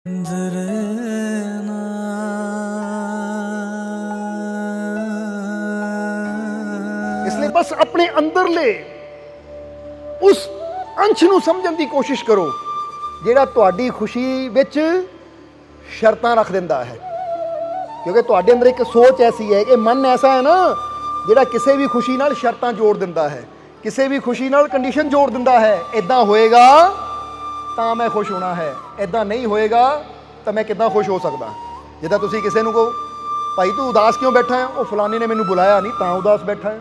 इसलिए बस अपने अंदरले उस अंश ਨੂੰ ਸਮਝਣ ਦੀ ਕੋਸ਼ਿਸ਼ ਕਰੋ ਜਿਹੜਾ ਤੁਹਾਡੀ ਖੁਸ਼ੀ ਵਿੱਚ ਸ਼ਰਤਾਂ ਰੱਖ ਦਿੰਦਾ ਹੈ। ਕਿਉਂਕਿ ਤੁਹਾਡੇ ਅੰਦਰ ਇੱਕ ਸੋਚ ਐਸੀ ਹੈ ਕਿ ਮਨ ਐਸਾ ਹੈ ਨਾ ਜਿਹੜਾ ਕਿਸੇ ਵੀ ਖੁਸ਼ੀ ਨਾਲ ਸ਼ਰਤਾਂ ਜੋੜ ਦਿੰਦਾ ਹੈ, ਕਿਸੇ ਵੀ ਖੁਸ਼ੀ ਨਾਲ ਕੰਡੀਸ਼ਨ ਜੋੜ ਦਿੰਦਾ ਹੈ। ਇਦਾਂ ਹੋਏਗਾ ਤਾਂ ਮੈਂ ਖੁਸ਼ ਹੋਣਾ ਹੈ, ਇਦਾਂ ਨਹੀਂ ਹੋਏਗਾ ਤਾਂ ਮੈਂ ਕਿੱਦਾਂ ਖੁਸ਼ ਹੋ ਸਕਦਾ। ਜਿੱਦਾਂ ਤੁਸੀਂ ਕਿਸੇ ਨੂੰ ਕਹੋ ਭਾਈ ਤੂੰ ਉਦਾਸ ਕਿਉਂ ਬੈਠਾ ਹੈ, ਉਹ ਫਲਾਣੇ ਨੇ ਮੈਨੂੰ ਬੁਲਾਇਆ ਨਹੀਂ ਤਾਂ ਉਦਾਸ ਬੈਠਾ ਹੈ,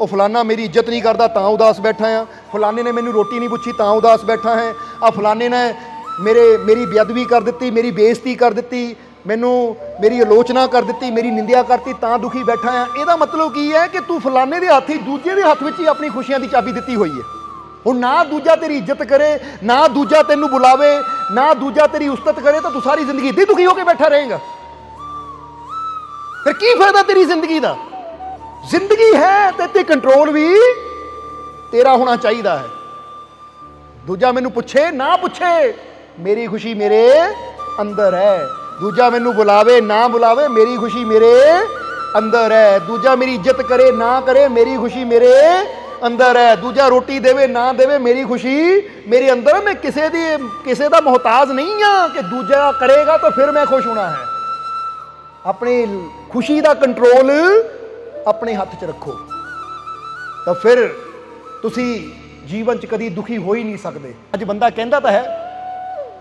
ਉਹ ਫਲਾਨਾ ਮੇਰੀ ਇੱਜ਼ਤ ਨਹੀਂ ਕਰਦਾ ਤਾਂ ਉਦਾਸ ਬੈਠਾ ਆ, ਫਲਾਣੇ ਨੇ ਮੈਨੂੰ ਰੋਟੀ ਨਹੀਂ ਪੁੱਛੀ ਤਾਂ ਉਦਾਸ ਬੈਠਾ ਹੈ, ਆ ਫਲਾਣੇ ਨੇ ਮੇਰੀ ਬੇਅਦਬੀ ਕਰ ਦਿੱਤੀ, ਮੇਰੀ ਬੇਇੱਜ਼ਤੀ ਕਰ ਦਿੱਤੀ, ਮੈਨੂੰ ਮੇਰੀ ਆਲੋਚਨਾ ਕਰ ਦਿੱਤੀ, ਮੇਰੀ ਨਿੰਦਿਆ ਕਰਤੀ ਤਾਂ ਦੁਖੀ ਬੈਠਾ ਆ। ਇਹਦਾ ਮਤਲਬ ਕੀ ਹੈ ਕਿ ਤੂੰ ਫਲਾਣੇ ਦੇ ਹੱਥ ਹੀ ਦੂਜੇ ਦੇ ਹੱਥ ਵਿੱਚ ਹੀ ਆਪਣੀ ਖੁਸ਼ੀਆਂ ਦੀ ਚਾਬੀ ਦਿੱਤੀ ਹੋਈ ਹੈ। ਹੁਣ ਨਾ ਦੂਜਾ ਤੇਰੀ ਇੱਜ਼ਤ ਕਰੇ, ਨਾ ਦੂਜਾ ਤੈਨੂੰ ਬੁਲਾਵੇ, ਨਾ ਦੂਜਾ ਤੇਰੀ ਉਸਤਤ ਕਰੇ ਤਾਂ ਤੂੰ ਸਾਰੀ ਜ਼ਿੰਦਗੀ ਇੱਦਾਂ ਦੁਖੀ ਹੋ ਕੇ ਬੈਠਾ ਰਹੇਗਾ। ਫਿਰ ਕੀ ਫਾਇਦਾ ਤੇਰੀ ਜ਼ਿੰਦਗੀ ਦਾ? ਜ਼ਿੰਦਗੀ ਹੈ ਤੇ ਕੰਟਰੋਲ ਵੀ ਤੇਰਾ ਹੋਣਾ ਚਾਹੀਦਾ ਹੈ। ਦੂਜਾ ਮੈਨੂੰ ਪੁੱਛੇ ਨਾ ਪੁੱਛੇ, ਮੇਰੀ ਖੁਸ਼ੀ ਮੇਰੇ ਅੰਦਰ ਹੈ। ਦੂਜਾ ਮੈਨੂੰ ਬੁਲਾਵੇ ਨਾ ਬੁਲਾਵੇ, ਮੇਰੀ ਖੁਸ਼ੀ ਮੇਰੇ ਅੰਦਰ ਹੈ। ਦੂਜਾ ਮੇਰੀ ਇੱਜ਼ਤ ਕਰੇ ਨਾ ਕਰੇ, ਮੇਰੀ ਖੁਸ਼ੀ ਮੇਰੇ ਅੰਦਰ ਹੈ। ਦੂਜਾ ਰੋਟੀ ਦੇਵੇ ਨਾ ਦੇਵੇ, ਮੇਰੀ ਖੁਸ਼ੀ ਮੇਰੇ ਅੰਦਰ ਹੈ। ਮੈਂ ਕਿਸੇ ਦਾ ਮੁਹਤਾਜ ਨਹੀਂ ਹਾਂ ਕਿ ਦੂਜਾ ਕਰੇਗਾ ਤਾਂ ਫਿਰ ਮੈਂ ਖੁਸ਼ ਹੋਣਾ ਹੈ। ਆਪਣੀ ਖੁਸ਼ੀ ਦਾ ਕੰਟਰੋਲ ਆਪਣੇ ਹੱਥ 'ਚ ਰੱਖੋ ਤਾਂ ਫਿਰ ਤੁਸੀਂ ਜੀਵਨ 'ਚ ਕਦੀ ਦੁਖੀ ਹੋ ਹੀ ਨਹੀਂ ਸਕਦੇ। ਅੱਜ ਬੰਦਾ ਕਹਿੰਦਾ ਤਾਂ ਹੈ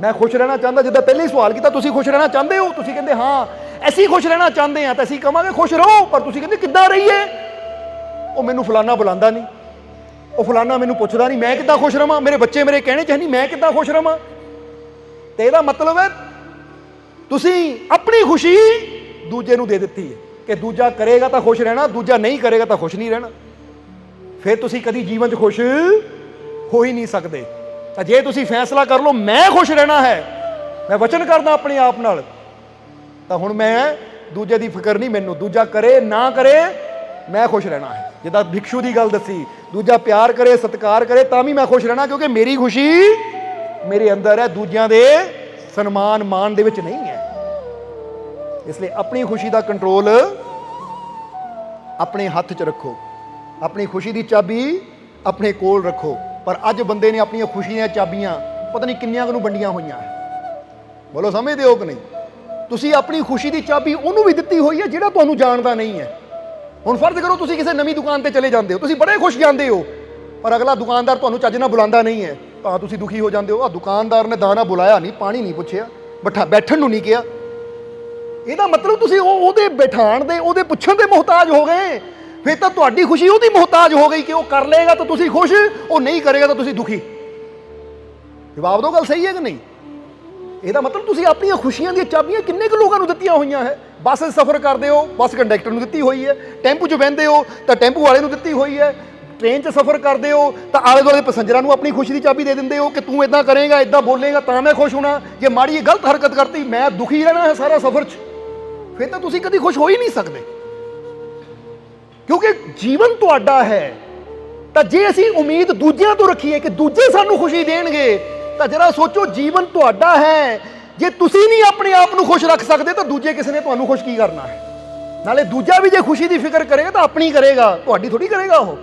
ਮੈਂ ਖੁਸ਼ ਰਹਿਣਾ ਚਾਹੁੰਦਾ, ਜਿੱਦਾਂ ਪਹਿਲੇ ਹੀ ਸਵਾਲ ਕੀਤਾ ਤੁਸੀਂ ਖੁਸ਼ ਰਹਿਣਾ ਚਾਹੁੰਦੇ ਹੋ, ਤੁਸੀਂ ਕਹਿੰਦੇ ਹਾਂ ਅਸੀਂ ਖੁਸ਼ ਰਹਿਣਾ ਚਾਹੁੰਦੇ ਹਾਂ, ਤਾਂ ਅਸੀਂ ਕਹਾਂਗੇ ਖੁਸ਼ ਰਹੋ, ਪਰ ਤੁਸੀਂ ਕਹਿੰਦੇ ਕਿੱਦਾਂ ਰਹੀਏ? ਉਹ ਮੈਨੂੰ ਫਲਾਨਾ ਬੁਲਾਉਂਦਾ ਨਹੀਂ, ਉਹ ਫਲਾਨਾ ਮੈਨੂੰ ਪੁੱਛਦਾ ਨਹੀਂ, ਮੈਂ ਕਿੱਦਾਂ ਖੁਸ਼ ਰਵਾਂ? ਮੇਰੇ ਬੱਚੇ ਮੇਰੇ ਕਹਿਣੇ 'ਚ ਨਹੀਂ, ਮੈਂ ਕਿੱਦਾਂ ਖੁਸ਼ ਰਵਾਂ? ਤੇ ਇਹਦਾ ਮਤਲਬ ਹੈ ਤੁਸੀਂ ਆਪਣੀ ਖੁਸ਼ੀ ਦੂਜੇ ਨੂੰ ਦੇ ਦਿੱਤੀ ਹੈ ਕਿ ਦੂਜਾ ਕਰੇਗਾ ਤਾਂ ਖੁਸ਼ ਰਹਿਣਾ, ਦੂਜਾ ਨਹੀਂ ਕਰੇਗਾ ਤਾਂ ਖੁਸ਼ ਨਹੀਂ ਰਹਿਣਾ। ਫਿਰ ਤੁਸੀਂ ਕਦੀ ਜੀਵਨ 'ਚ ਖੁਸ਼ ਹੋ ਹੀ ਨਹੀਂ ਸਕਦੇ। ਤਾਂ ਜੇ ਤੁਸੀਂ ਫੈਸਲਾ ਕਰ ਲਓ ਮੈਂ ਖੁਸ਼ ਰਹਿਣਾ ਹੈ, ਮੈਂ ਵਚਨ ਕਰਦਾ ਆਪਣੇ ਆਪ ਨਾਲ, ਤਾਂ ਹੁਣ ਮੈਂ ਦੂਜੇ ਦੀ ਫਿਕਰ ਨਹੀਂ, ਮੈਨੂੰ ਦੂਜਾ ਕਰੇ ਨਾ ਕਰੇ ਮੈਂ ਖੁਸ਼ ਰਹਿਣਾ ਹੈ। ਜਿੱਦਾਂ ਭਿਕਸ਼ੂ ਦੀ ਗੱਲ ਦੱਸੀ, ਦੂਜਾ ਪਿਆਰ ਕਰੇ ਸਤਿਕਾਰ ਕਰੇ ਤਾਂ ਵੀ ਮੈਂ ਖੁਸ਼ ਰਹਿਣਾ, ਕਿਉਂਕਿ ਮੇਰੀ ਖੁਸ਼ੀ ਮੇਰੇ ਅੰਦਰ ਹੈ, ਦੂਜਿਆਂ ਦੇ ਸਨਮਾਨ ਮਾਣ ਦੇ ਵਿੱਚ ਨਹੀਂ ਹੈ। ਇਸ ਲਈ ਆਪਣੀ ਖੁਸ਼ੀ ਦਾ ਕੰਟਰੋਲ ਆਪਣੇ ਹੱਥ 'ਚ ਰੱਖੋ, ਆਪਣੀ ਖੁਸ਼ੀ ਦੀ ਚਾਬੀ ਆਪਣੇ ਕੋਲ ਰੱਖੋ। ਪਰ ਅੱਜ ਬੰਦੇ ਨੇ ਆਪਣੀਆਂ ਖੁਸ਼ੀਆਂ ਦੀਆਂ ਚਾਬੀਆਂ ਪਤਾ ਨਹੀਂ ਕਿੰਨੀਆਂ ਕੁ ਨੂੰ ਵੰਡੀਆਂ ਹੋਈਆਂ ਹੈ। ਬੋਲੋ ਸਮਝਦੇ ਹੋ ਕਿ ਨਹੀਂ? ਤੁਸੀਂ ਆਪਣੀ ਖੁਸ਼ੀ ਦੀ ਚਾਬੀ ਉਹਨੂੰ ਵੀ ਦਿੱਤੀ ਹੋਈ ਹੈ ਜਿਹੜਾ ਤੁਹਾਨੂੰ ਜਾਣਦਾ ਨਹੀਂ ਹੈ। ਹੁਣ ਫਰਜ਼ ਕਰੋ ਤੁਸੀਂ ਕਿਸੇ ਨਵੀਂ ਦੁਕਾਨ ਤੇ ਚਲੇ ਜਾਂਦੇ ਹੋ, ਤੁਸੀਂ ਬੜੇ ਖੁਸ਼ ਜਾਂਦੇ ਹੋ, ਪਰ ਅਗਲਾ ਦੁਕਾਨਦਾਰ ਤੁਹਾਨੂੰ ਚੱਜ ਨਾਲ ਬੁਲਾਉਂਦਾ ਨਹੀਂ ਹੈ ਤਾਂ ਤੁਸੀਂ ਦੁਖੀ ਹੋ ਜਾਂਦੇ ਹੋ। ਆ ਦੁਕਾਨਦਾਰ ਨੇ ਦਾਣਾ ਬੁਲਾਇਆ ਨਹੀਂ, ਪਾਣੀ ਨਹੀਂ ਪੁੱਛਿਆ, ਬੈਠਣ ਨੂੰ ਨਹੀਂ ਕਿਹਾ। ਇਹਦਾ ਮਤਲਬ ਤੁਸੀਂ ਉਹਦੇ ਬਿਠਾਣ ਦੇ, ਉਹਦੇ ਪੁੱਛਣ ਦੇ ਮੁਹਤਾਜ ਹੋ ਗਏ। ਫਿਰ ਤਾਂ ਤੁਹਾਡੀ ਖੁਸ਼ੀ ਉਹਦੀ ਮੁਹਤਾਜ ਹੋ ਗਈ ਕਿ ਉਹ ਕਰ ਲਏਗਾ ਤਾਂ ਤੁਸੀਂ ਖੁਸ਼, ਉਹ ਨਹੀਂ ਕਰੇਗਾ ਤਾਂ ਤੁਸੀਂ ਦੁਖੀ। ਜਵਾਬ ਦਿਓ, ਗੱਲ ਸਹੀ ਹੈ ਕਿ ਨਹੀਂ? ਇਹਦਾ ਮਤਲਬ ਤੁਸੀਂ ਆਪਣੀਆਂ ਖੁਸ਼ੀਆਂ ਦੀਆਂ ਚਾਬੀਆਂ ਕਿੰਨੇ ਕੁ ਲੋਕਾਂ ਨੂੰ ਦਿੱਤੀਆਂ ਹੋਈਆਂ ਹੈ। ਬੱਸ 'ਚ ਸਫ਼ਰ ਕਰਦੇ ਹੋ, ਬੱਸ ਕੰਡਕਟਰ ਨੂੰ ਦਿੱਤੀ ਹੋਈ ਹੈ। ਟੈਂਪੂ 'ਚ ਬਹਿੰਦੇ ਹੋ ਤਾਂ ਟੈਂਪੂ ਵਾਲੇ ਨੂੰ ਦਿੱਤੀ ਹੋਈ ਹੈ। ਟ੍ਰੇਨ 'ਚ ਸਫ਼ਰ ਕਰਦੇ ਹੋ ਤਾਂ ਆਲੇ ਦੁਆਲੇ ਪੈਸੰਜਰਾਂ ਨੂੰ ਆਪਣੀ ਖੁਸ਼ੀ ਦੀ ਚਾਬੀ ਦੇ ਦਿੰਦੇ ਹੋ ਕਿ ਤੂੰ ਇੱਦਾਂ ਕਰੇਗਾ, ਇੱਦਾਂ ਬੋਲੇਗਾ ਤਾਂ ਮੈਂ ਖੁਸ਼ ਹੋਣਾ, ਜੇ ਮਾੜੀ ਜਿਹੀ ਗਲਤ ਹਰਕਤ ਕਰਤੀ ਮੈਂ ਦੁਖੀ ਰਹਿਣਾ ਹੈ ਸਾਰਾ ਸਫ਼ਰ 'ਚ। ਫਿਰ ਤਾਂ ਤੁਸੀਂ ਕਦੀ ਖੁਸ਼ ਹੋ ਹੀ ਨਹੀਂ ਸਕਦੇ, ਕਿਉਂਕਿ ਜੀਵਨ ਤੁਹਾਡਾ ਹੈ। ਤਾਂ ਜੇ ਅਸੀਂ ਉਮੀਦ ਦੂਜਿਆਂ ਤੋਂ ਰੱਖੀਏ ਕਿ ਦੂਜੇ ਸਾਨੂੰ ਖੁਸ਼ੀ ਦੇਣਗੇ, ਤਾਂ ਜਰਾ ਸੋਚੋ ਜੀਵਨ ਤੁਹਾਡਾ ਹੈ। ਜੇ ਤੁਸੀਂ ਨਹੀਂ ਆਪਣੇ ਆਪ ਨੂੰ ਖੁਸ਼ ਰੱਖ ਸਕਦੇ ਤਾਂ ਦੂਜੇ ਕਿਸੇ ਨੇ ਤੁਹਾਨੂੰ ਖੁਸ਼ ਕੀ ਕਰਨਾ ਹੈ? ਨਾਲੇ ਦੂਜਾ ਵੀ ਜੇ ਖੁਸ਼ੀ ਦੀ ਫਿਕਰ ਕਰੇਗਾ ਤਾਂ ਆਪਣੀ ਕਰੇਗਾ, ਤੁਹਾਡੀ ਥੋੜੀ ਕਰੇਗਾ ਉਹ।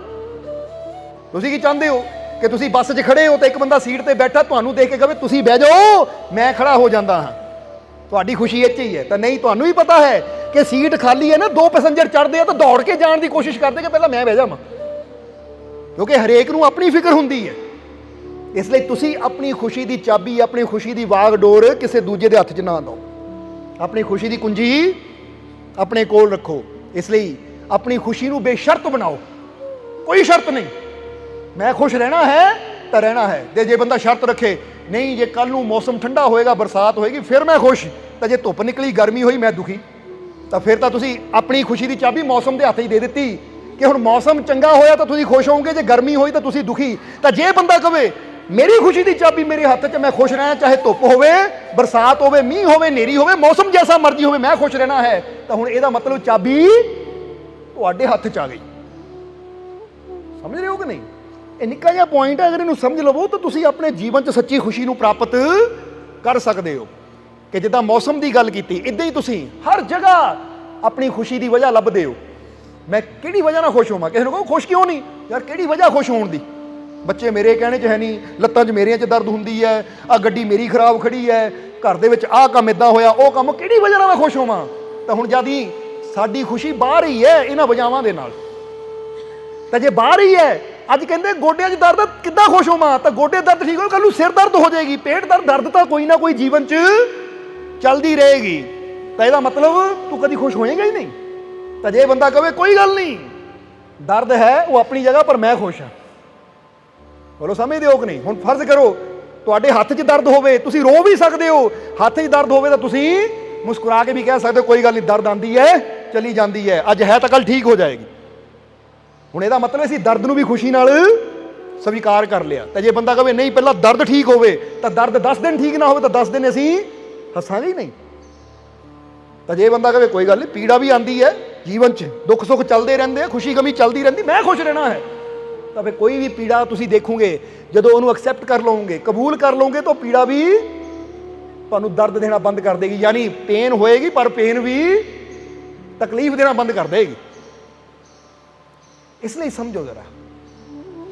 ਤੁਸੀਂ ਕੀ ਚਾਹੁੰਦੇ ਹੋ ਕਿ ਤੁਸੀਂ ਬੱਸ 'ਚ ਖੜੇ ਹੋ ਤਾਂ ਇੱਕ ਬੰਦਾ ਸੀਟ ਤੇ ਬੈਠਾ ਤੁਹਾਨੂੰ ਦੇਖ ਕੇ ਕਹੇ ਤੁਸੀਂ ਬਹਿ ਜਾਓ, ਮੈਂ ਖੜਾ ਹੋ ਜਾਂਦਾ ਹਾਂ, ਤੁਹਾਡੀ ਖੁਸ਼ੀ ਇਹ 'ਚ ਹੀ ਹੈ? ਤਾਂ ਨਹੀਂ, ਤੁਹਾਨੂੰ ਵੀ ਪਤਾ ਹੈ ਕਿ ਸੀਟ ਖਾਲੀ ਹੈ ਨਾ, ਦੋ ਪੈਸੰਜਰ ਚੜ੍ਹਦੇ ਆ ਤਾਂ ਦੌੜ ਕੇ ਜਾਣ ਦੀ ਕੋਸ਼ਿਸ਼ ਕਰਦੇ ਕਿ ਪਹਿਲਾਂ ਮੈਂ ਬਹਿ ਜਾਵਾਂ, ਕਿਉਂਕਿ ਹਰੇਕ ਨੂੰ ਆਪਣੀ ਫਿਕਰ ਹੁੰਦੀ ਹੈ। ਇਸ ਲਈ ਤੁਸੀਂ ਆਪਣੀ ਖੁਸ਼ੀ ਦੀ ਚਾਬੀ, ਆਪਣੀ ਖੁਸ਼ੀ ਦੀ ਵਾਗਡੋਰ ਕਿਸੇ ਦੂਜੇ ਦੇ ਹੱਥ 'ਚ ਨਾ ਦਿਓ। ਆਪਣੀ ਖੁਸ਼ੀ ਦੀ ਕੁੰਜੀ ਆਪਣੇ ਕੋਲ ਰੱਖੋ। ਇਸ ਲਈ ਆਪਣੀ ਖੁਸ਼ੀ ਨੂੰ ਬੇਸ਼ਰਤ ਬਣਾਓ, ਕੋਈ ਸ਼ਰਤ ਨਹੀਂ, ਮੈਂ ਖੁਸ਼ ਰਹਿਣਾ ਹੈ ਤਾਂ ਰਹਿਣਾ ਹੈ। ਤੇ ਜੇ ਬੰਦਾ ਸ਼ਰਤ ਰੱਖੇ ਨਹੀਂ ਜੇ ਕੱਲ ਨੂੰ ਮੌਸਮ ਠੰਡਾ ਹੋਏਗਾ, ਬਰਸਾਤ ਹੋਏਗੀ ਫਿਰ ਮੈਂ ਖੁਸ਼, ਤਾਂ ਜੇ ਧੁੱਪ ਨਿਕਲੀ ਗਰਮੀ ਹੋਈ ਮੈਂ ਦੁਖੀ, ਤਾਂ ਫਿਰ ਤਾਂ ਤੁਸੀਂ ਆਪਣੀ ਖੁਸ਼ੀ ਦੀ ਚਾਬੀ ਮੌਸਮ ਦੇ ਹੱਥ 'ਚ ਦੇ ਦਿੱਤੀ ਕਿ ਹੁਣ ਮੌਸਮ ਚੰਗਾ ਹੋਇਆ ਤਾਂ ਤੁਸੀਂ ਖੁਸ਼ ਹੋਵੋਗੇ, ਜੇ ਗਰਮੀ ਹੋਈ ਤਾਂ ਤੁਸੀਂ ਦੁਖੀ। ਤਾਂ ਜੇ ਬੰਦਾ ਕਵੇ ਮੇਰੀ ਖੁਸ਼ੀ ਦੀ ਚਾਬੀ ਮੇਰੇ ਹੱਥ 'ਚ, ਮੈਂ ਖੁਸ਼ ਰਹਿਣਾ, ਚਾਹੇ ਧੁੱਪ ਹੋਵੇ, ਬਰਸਾਤ ਹੋਵੇ, ਮੀਂਹ ਹੋਵੇ, ਹਨੇਰੀ ਹੋਵੇ, ਮੌਸਮ ਜੈਸਾ ਮਰਜ਼ੀ ਹੋਵੇ, ਮੈਂ ਖੁਸ਼ ਰਹਿਣਾ ਹੈ, ਤਾਂ ਹੁਣ ਇਹਦਾ ਮਤਲਬ ਚਾਬੀ ਤੁਹਾਡੇ ਹੱਥ 'ਚ ਆ ਗਈ। ਸਮਝ ਰਹੇ ਹੋ ਕਿ ਨਹੀਂ? ਇਹ ਨਿੱਕਾ ਜਿਹਾ ਪੁਆਇੰਟ ਹੈ, ਅਗਰ ਇਹਨੂੰ ਸਮਝ ਲਵੋ ਤਾਂ ਤੁਸੀਂ ਆਪਣੇ ਜੀਵਨ 'ਚ ਸੱਚੀ ਖੁਸ਼ੀ ਨੂੰ ਪ੍ਰਾਪਤ ਕਰ ਸਕਦੇ ਹੋ। ਕਿ ਜਿੱਦਾਂ ਮੌਸਮ ਦੀ ਗੱਲ ਕੀਤੀ, ਇਦਾਂ ਹੀ ਤੁਸੀਂ ਹਰ ਜਗ੍ਹਾ ਆਪਣੀ ਖੁਸ਼ੀ ਦੀ ਵਜ੍ਹਾ ਲੱਭਦੇ ਹੋ। ਮੈਂ ਕਿਹੜੀ ਵਜ੍ਹਾ ਨਾਲ ਖੁਸ਼ ਹੋਵਾਂ? ਕਿਸੇ ਨੂੰ ਕਹੋ ਖੁਸ਼ ਕਿਉਂ ਨਹੀਂ ਯਾਰ, ਕਿਹੜੀ ਵਜ੍ਹਾ ਖੁਸ਼ ਹੋਣ ਦੀ? ਬੱਚੇ ਮੇਰੇ ਕਹਿਣੇ 'ਚ ਹੈ ਨਹੀਂ, ਲੱਤਾਂ 'ਚ ਮੇਰੀਆਂ 'ਚ ਦਰਦ ਹੁੰਦੀ ਹੈ, ਆਹ ਗੱਡੀ ਮੇਰੀ ਖਰਾਬ ਖੜੀ ਹੈ, ਘਰ ਦੇ ਵਿੱਚ ਆਹ ਕੰਮ ਇਦਾਂ ਹੋਇਆ, ਉਹ ਕੰਮ, ਕਿਹੜੀ ਵਜ੍ਹਾ ਨਾਲ ਮੈਂ ਖੁਸ਼ ਹੋਵਾਂ? ਤਾਂ ਹੁਣ ਜਦ ਹੀ ਸਾਡੀ ਖੁਸ਼ੀ ਬਾਹਰ ਹੀ ਹੈ ਇਹਨਾਂ ਵਜ੍ਹਾਵਾਂ ਦੇ ਨਾਲ। ਤਾਂ ਜੇ ਬਾਹਰ ਹੀ ਹੈ, ਅੱਜ ਕਹਿੰਦੇ ਗੋਡਿਆਂ 'ਚ ਦਰਦ, ਕਿੱਦਾਂ ਖੁਸ਼ ਹੋਵਾਂ? ਤਾਂ ਗੋਡੇ ਦਰਦ ਠੀਕ ਹੋ, ਕੱਲ੍ਹ ਨੂੰ ਸਿਰ ਦਰਦ ਹੋ ਜਾਏਗੀ, ਪੇਟ ਦਰਦ ਤਾਂ ਕੋਈ ਨਾ ਕੋਈ ਜੀਵਨ 'ਚ ਚੱਲਦੀ ਰਹੇਗੀ। ਤਾਂ ਇਹਦਾ ਮਤਲਬ ਤੂੰ ਕਦੀ ਖੁਸ਼ ਹੋਏਗਾ ਹੀ ਨਹੀਂ। ਤਾਂ ਜੇ ਬੰਦਾ ਕਹੇ ਕੋਈ ਗੱਲ ਨਹੀਂ, ਦਰਦ ਹੈ ਉਹ ਆਪਣੀ ਜਗ੍ਹਾ, ਪਰ ਮੈਂ ਖੁਸ਼ ਹਾਂ, ਬੋਲੋ ਸਮਝਦੇ ਹੋ ਕਿ ਨਹੀਂ? ਹੁਣ ਫਰਜ਼ ਕਰੋ ਤੁਹਾਡੇ ਹੱਥ 'ਚ ਦਰਦ ਹੋਵੇ, ਤੁਸੀਂ ਰੋ ਵੀ ਸਕਦੇ ਹੋ। ਹੱਥ 'ਚ ਦਰਦ ਹੋਵੇ ਤਾਂ ਤੁਸੀਂ ਮੁਸਕਰਾ ਕੇ ਵੀ ਕਹਿ ਸਕਦੇ ਹੋ ਕੋਈ ਗੱਲ ਨਹੀਂ, ਦਰਦ ਆਉਂਦੀ ਹੈ ਚਲੀ ਜਾਂਦੀ ਹੈ, ਅੱਜ ਹੈ ਤਾਂ ਕੱਲ ਠੀਕ ਹੋ ਜਾਏਗੀ। ਹੁਣ ਇਹਦਾ ਮਤਲਬ ਅਸੀਂ ਦਰਦ ਨੂੰ ਵੀ ਖੁਸ਼ੀ ਨਾਲ ਸਵੀਕਾਰ ਕਰ ਲਿਆ। ਤਾਂ ਜੇ ਬੰਦਾ ਕਹੇ ਨਹੀਂ ਪਹਿਲਾਂ ਦਰਦ ਠੀਕ ਹੋਵੇ, ਤਾਂ ਦਰਦ 10 ਦਿਨ ਠੀਕ ਨਾ ਹੋਵੇ ਤਾਂ 10 ਦਿਨ ਅਸੀਂ ਹੱਸਾਂਗੇ ਹੀ ਨਹੀਂ। ਤਾਂ ਜੇ ਬੰਦਾ ਕਹੇ ਕੋਈ ਗੱਲ ਨਹੀਂ, ਪੀੜਾ ਵੀ ਆਉਂਦੀ ਹੈ ਜੀਵਨ 'ਚ, ਦੁੱਖ ਸੁੱਖ ਚੱਲਦੇ ਰਹਿੰਦੇ ਆ, ਖੁਸ਼ੀ ਗਮੀ ਚੱਲਦੀ ਰਹਿੰਦੀ, ਮੈਂ ਖੁਸ਼ ਰਹਿਣਾ ਹੈ, ਤਾਂ ਫਿਰ ਕੋਈ ਵੀ ਪੀੜਾ ਤੁਸੀਂ ਦੇਖੋਗੇ, ਜਦੋਂ ਉਹਨੂੰ ਐਕਸੈਪਟ ਕਰ ਲਓਗੇ, ਕਬੂਲ ਕਰ ਲਓਗੇ, ਤਾਂ ਪੀੜਾ ਵੀ ਤੁਹਾਨੂੰ ਦਰਦ ਦੇਣਾ ਬੰਦ ਕਰ ਦੇਗੀ। ਯਾਨੀ ਪੇਨ ਹੋਏਗੀ, ਪਰ ਪੇਨ ਵੀ ਤਕਲੀਫ ਦੇਣਾ ਬੰਦ ਕਰ ਦੇਗੀ। ਇਸ ਲਈ ਸਮਝੋ ਜ਼ਰਾ,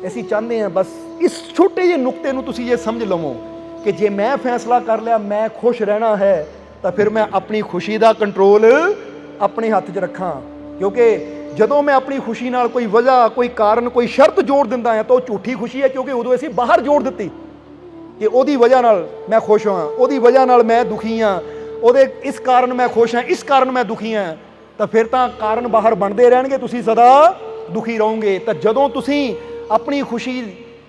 ਅਸੀਂ ਚਾਹੁੰਦੇ ਹਾਂ ਬਸ ਇਸ ਛੋਟੇ ਜਿਹੇ ਨੁਕਤੇ ਨੂੰ ਤੁਸੀਂ ਜੇ ਸਮਝ ਲਵੋ ਕਿ ਜੇ ਮੈਂ ਫੈਸਲਾ ਕਰ ਲਿਆ ਮੈਂ ਖੁਸ਼ ਰਹਿਣਾ ਹੈ, ਤਾਂ ਫਿਰ ਮੈਂ ਆਪਣੀ ਖੁਸ਼ੀ ਦਾ ਕੰਟਰੋਲ ਆਪਣੇ ਹੱਥ 'ਚ ਰੱਖਾਂ। ਕਿਉਂਕਿ ਜਦੋਂ ਮੈਂ ਆਪਣੀ ਖੁਸ਼ੀ ਨਾਲ ਕੋਈ ਵਜ੍ਹਾ, ਕੋਈ ਕਾਰਨ, ਕੋਈ ਸ਼ਰਤ ਜੋੜ ਦਿੰਦਾ ਹਾਂ, ਤਾਂ ਉਹ ਝੂਠੀ ਖੁਸ਼ੀ ਹੈ, ਕਿਉਂਕਿ ਉਦੋਂ ਅਸੀਂ ਬਾਹਰ ਜੋੜ ਦਿੱਤੀ ਕਿ ਉਹਦੀ ਵਜ੍ਹਾ ਨਾਲ ਮੈਂ ਖੁਸ਼ ਹਾਂ, ਉਹਦੀ ਵਜ੍ਹਾ ਨਾਲ ਮੈਂ ਦੁਖੀ ਹਾਂ, ਉਹਦੇ ਇਸ ਕਾਰਨ ਮੈਂ ਖੁਸ਼ ਹਾਂ, ਇਸ ਕਾਰਨ ਮੈਂ ਦੁਖੀ ਹਾਂ। ਤਾਂ ਫਿਰ ਤਾਂ ਕਾਰਨ ਬਾਹਰ ਬਣਦੇ ਰਹਿਣਗੇ, ਤੁਸੀਂ ਸਦਾ ਦੁਖੀ ਰਹੋਗੇ। ਤਾਂ ਜਦੋਂ ਤੁਸੀਂ ਆਪਣੀ ਖੁਸ਼ੀ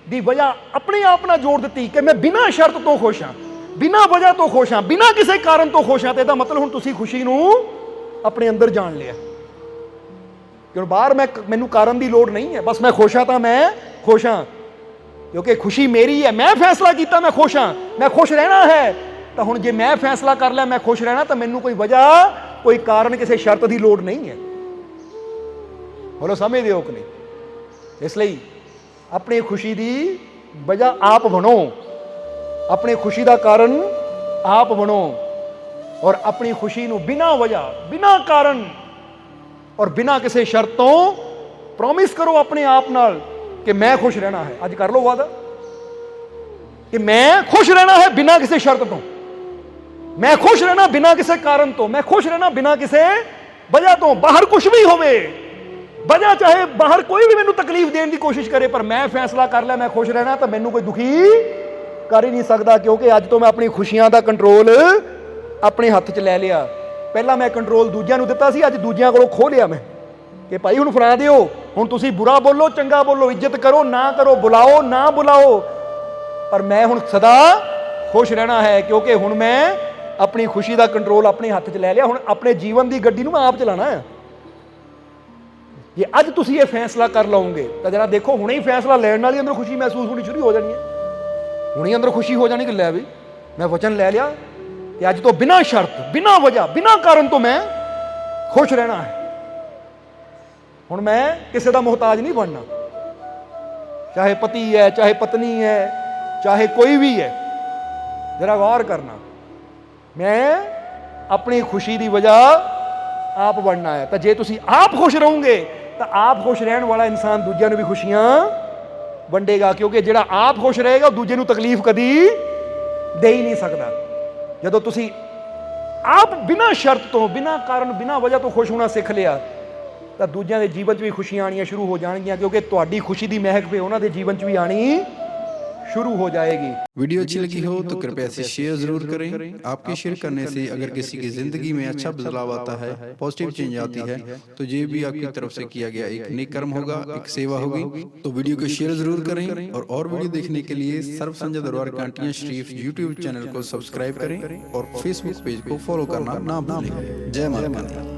ਦੀ ਵਜ੍ਹਾ ਆਪਣੇ ਆਪ ਨਾਲ ਜੋੜ ਦਿੱਤੀ ਕਿ ਮੈਂ ਬਿਨਾਂ ਸ਼ਰਤ ਤੋਂ ਖੁਸ਼ ਹਾਂ, ਬਿਨਾਂ ਵਜ੍ਹਾ ਤੋਂ ਖੁਸ਼ ਹਾਂ, ਬਿਨਾਂ ਕਿਸੇ ਕਾਰਨ ਤੋਂ ਖੁਸ਼ ਹਾਂ, ਤੇ ਇਹਦਾ ਮਤਲਬ ਹੁਣ ਤੁਸੀਂ ਖੁਸ਼ੀ ਨੂੰ ਆਪਣੇ ਅੰਦਰ ਜਾਣ ਲਿਆ। ਕਿਉਂ ਬਾਹਰ ਮੈਨੂੰ ਕਾਰਨ ਦੀ ਲੋੜ ਨਹੀਂ ਹੈ, ਬਸ ਮੈਂ ਖੁਸ਼ ਹਾਂ ਤਾਂ ਮੈਂ ਖੁਸ਼ ਹਾਂ, ਕਿਉਂਕਿ ਖੁਸ਼ੀ ਮੇਰੀ ਹੈ, ਮੈਂ ਫੈਸਲਾ ਕੀਤਾ ਮੈਂ ਖੁਸ਼ ਹਾਂ, ਮੈਂ ਖੁਸ਼ ਰਹਿਣਾ ਹੈ। ਤਾਂ ਹੁਣ ਜੇ ਮੈਂ ਫੈਸਲਾ ਕਰ ਲਿਆ ਮੈਂ ਖੁਸ਼ ਰਹਿਣਾ, ਤਾਂ ਮੈਨੂੰ ਕੋਈ ਵਜ੍ਹਾ, ਕੋਈ ਕਾਰਨ, ਕਿਸੇ ਸ਼ਰਤ ਦੀ ਲੋੜ ਨਹੀਂ ਹੈ। ਬੋਲੋ ਸਮਝਦੇ ਹੋ ਕਿ ਨਹੀਂ? ਇਸ ਲਈ ਆਪਣੀ ਖੁਸ਼ੀ ਦੀ ਵਜ੍ਹਾ ਆਪ ਬਣੋ, ਆਪਣੀ ਖੁਸ਼ੀ ਦਾ ਕਾਰਨ ਆਪ ਬਣੋ, ਔਰ ਆਪਣੀ ਖੁਸ਼ੀ ਨੂੰ ਬਿਨਾਂ ਵਜ੍ਹਾ, ਬਿਨਾਂ ਕਾਰਨ ਔਰ ਬਿਨਾਂ ਕਿਸੇ ਸ਼ਰਤ ਤੋਂ ਪ੍ਰੋਮਿਸ ਕਰੋ ਆਪਣੇ ਆਪ ਨਾਲ ਕਿ ਮੈਂ ਖੁਸ਼ ਰਹਿਣਾ ਹੈ। ਅੱਜ ਕਰ ਲਓ ਵਾਅਦਾ ਕਿ ਮੈਂ ਖੁਸ਼ ਰਹਿਣਾ ਹੈ ਬਿਨਾਂ ਕਿਸੇ ਸ਼ਰਤ ਤੋਂ, ਮੈਂ ਖੁਸ਼ ਰਹਿਣਾ ਬਿਨਾਂ ਕਿਸੇ ਕਾਰਨ ਤੋਂ, ਮੈਂ ਖੁਸ਼ ਰਹਿਣਾ ਬਿਨਾਂ ਕਿਸੇ ਵਜ੍ਹਾ ਤੋਂ। ਬਾਹਰ ਕੁਝ ਵੀ ਹੋਵੇ ਵਜ੍ਹਾ, ਚਾਹੇ ਬਾਹਰ ਕੋਈ ਵੀ ਮੈਨੂੰ ਤਕਲੀਫ ਦੇਣ ਦੀ ਕੋਸ਼ਿਸ਼ ਕਰੇ, ਪਰ ਮੈਂ ਫੈਸਲਾ ਕਰ ਲਿਆ ਮੈਂ ਖੁਸ਼ ਰਹਿਣਾ, ਤਾਂ ਮੈਨੂੰ ਕੋਈ ਦੁਖੀ ਕਰ ਹੀ ਨਹੀਂ ਸਕਦਾ। ਕਿਉਂਕਿ ਅੱਜ ਤੋਂ ਮੈਂ ਆਪਣੀ ਖੁਸ਼ੀਆਂ ਦਾ ਕੰਟਰੋਲ ਆਪਣੇ ਹੱਥ 'ਚ ਲੈ ਲਿਆ। ਪਹਿਲਾਂ ਮੈਂ ਕੰਟਰੋਲ ਦੂਜਿਆਂ ਨੂੰ ਦਿੱਤਾ ਸੀ, ਅੱਜ ਦੂਜਿਆਂ ਕੋਲੋਂ ਖੋਹ ਲਿਆ ਮੈਂ ਕਿ ਭਾਈ ਹੁਣ ਫੜਾ ਦਿਓ, ਹੁਣ ਤੁਸੀਂ ਬੁਰਾ ਬੋਲੋ ਚੰਗਾ ਬੋਲੋ, ਇੱਜ਼ਤ ਕਰੋ ਨਾ ਕਰੋ, ਬੁਲਾਓ ਨਾ ਬੁਲਾਓ, ਪਰ ਮੈਂ ਹੁਣ ਸਦਾ ਖੁਸ਼ ਰਹਿਣਾ ਹੈ, ਕਿਉਂਕਿ ਹੁਣ ਮੈਂ ਆਪਣੀ ਖੁਸ਼ੀ ਦਾ ਕੰਟਰੋਲ ਆਪਣੇ ਹੱਥ 'ਚ ਲੈ ਲਿਆ। ਹੁਣ ਆਪਣੇ ਜੀਵਨ ਦੀ ਗੱਡੀ ਨੂੰ ਮੈਂ ਆਪ ਚਲਾਉਣਾ ਹੈ। ਜੇ ਅੱਜ ਤੁਸੀਂ ਇਹ ਫੈਸਲਾ ਕਰ ਲਓਗੇ ਤਾਂ ਜਰਾ ਦੇਖੋ, ਹੁਣੇ ਹੀ ਫੈਸਲਾ ਲੈਣ ਨਾਲ ਹੀ ਅੰਦਰ ਖੁਸ਼ੀ ਮਹਿਸੂਸ ਹੋਣੀ ਸ਼ੁਰੂ ਹੋ ਜਾਣੀ ਹੈ। ਹੁਣੇ ਅੰਦਰ ਖੁਸ਼ੀ ਹੋ ਜਾਣੀ ਕਿ ਲੈ ਵੀ ਮੈਂ ਵਚਨ ਲੈ ਲਿਆ ਕਿ ਅੱਜ ਤੋਂ ਬਿਨਾਂ ਸ਼ਰਤ, ਬਿਨਾਂ ਵਜ੍ਹਾ, ਬਿਨਾਂ ਕਾਰਨ ਤੋਂ ਮੈਂ ਖੁਸ਼ ਰਹਿਣਾ ਹੈ। ਹੁਣ ਮੈਂ ਕਿਸੇ ਦਾ ਮੁਹਤਾਜ ਨਹੀਂ ਬਣਨਾ, ਚਾਹੇ ਪਤੀ ਹੈ, ਚਾਹੇ ਪਤਨੀ ਹੈ, ਚਾਹੇ ਕੋਈ ਵੀ ਹੈ। ਜਰਾ ਗੌਰ ਕਰਨਾ, ਮੈਂ ਆਪਣੀ ਖੁਸ਼ੀ ਦੀ ਵਜ੍ਹਾ ਆਪ ਬਣਨਾ ਹੈ। ਤਾਂ ਜੇ ਤੁਸੀਂ ਆਪ ਖੁਸ਼ ਰਹੋਗੇ ਤਾਂ ਆਪ ਖੁਸ਼ ਰਹਿਣ ਵਾਲਾ ਇਨਸਾਨ ਦੂਜਿਆਂ ਨੂੰ ਵੀ ਖੁਸ਼ੀਆਂ ਵੰਡੇਗਾ, ਕਿਉਂਕਿ ਜਿਹੜਾ ਆਪ ਖੁਸ਼ ਰਹੇਗਾ ਉਹ ਦੂਜੇ ਨੂੰ ਤਕਲੀਫ ਕਦੀ ਦੇ ਹੀ ਨਹੀਂ ਸਕਦਾ। ਜਦੋਂ ਤੁਸੀਂ ਆਪ ਬਿਨਾਂ ਸ਼ਰਤ ਤੋਂ, ਬਿਨਾਂ ਕਾਰਨ, ਬਿਨਾਂ ਵਜ੍ਹਾ ਤੋਂ ਖੁਸ਼ ਹੋਣਾ ਸਿੱਖ ਲਿਆ, ਤਾਂ ਦੂਜਿਆਂ ਦੇ ਜੀਵਨ 'ਚ ਵੀ ਖੁਸ਼ੀਆਂ ਆਉਣੀਆਂ ਸ਼ੁਰੂ ਹੋ ਜਾਣਗੀਆਂ, ਕਿਉਂਕਿ ਤੁਹਾਡੀ ਖੁਸ਼ੀ ਦੀ ਮਹਿਕ ਵੀ ਉਹਨਾਂ ਦੇ ਜੀਵਨ 'ਚ भी आनी शुरू हो जाएगी। वीडियो अच्छी लगी हो तो कृपया इसे शेयर जरूर करें। आपके शेयर करने से अगर किसी की जिंदगी में अच्छा बदलाव आता है, पॉजिटिव चेंज आती है, तो ये भी आपकी तरफ से किया गया एक नेक कर्म होगा, एक सेवा होगी। तो वीडियो को शेयर जरूर करें और वीडियो देखने के लिए सर्व संजय दरबार कांटियां शरीफ यूट्यूब चैनल को सब्सक्राइब करें और फेसबुक पेज को फॉलो करना ना भूलें। जय माता दी।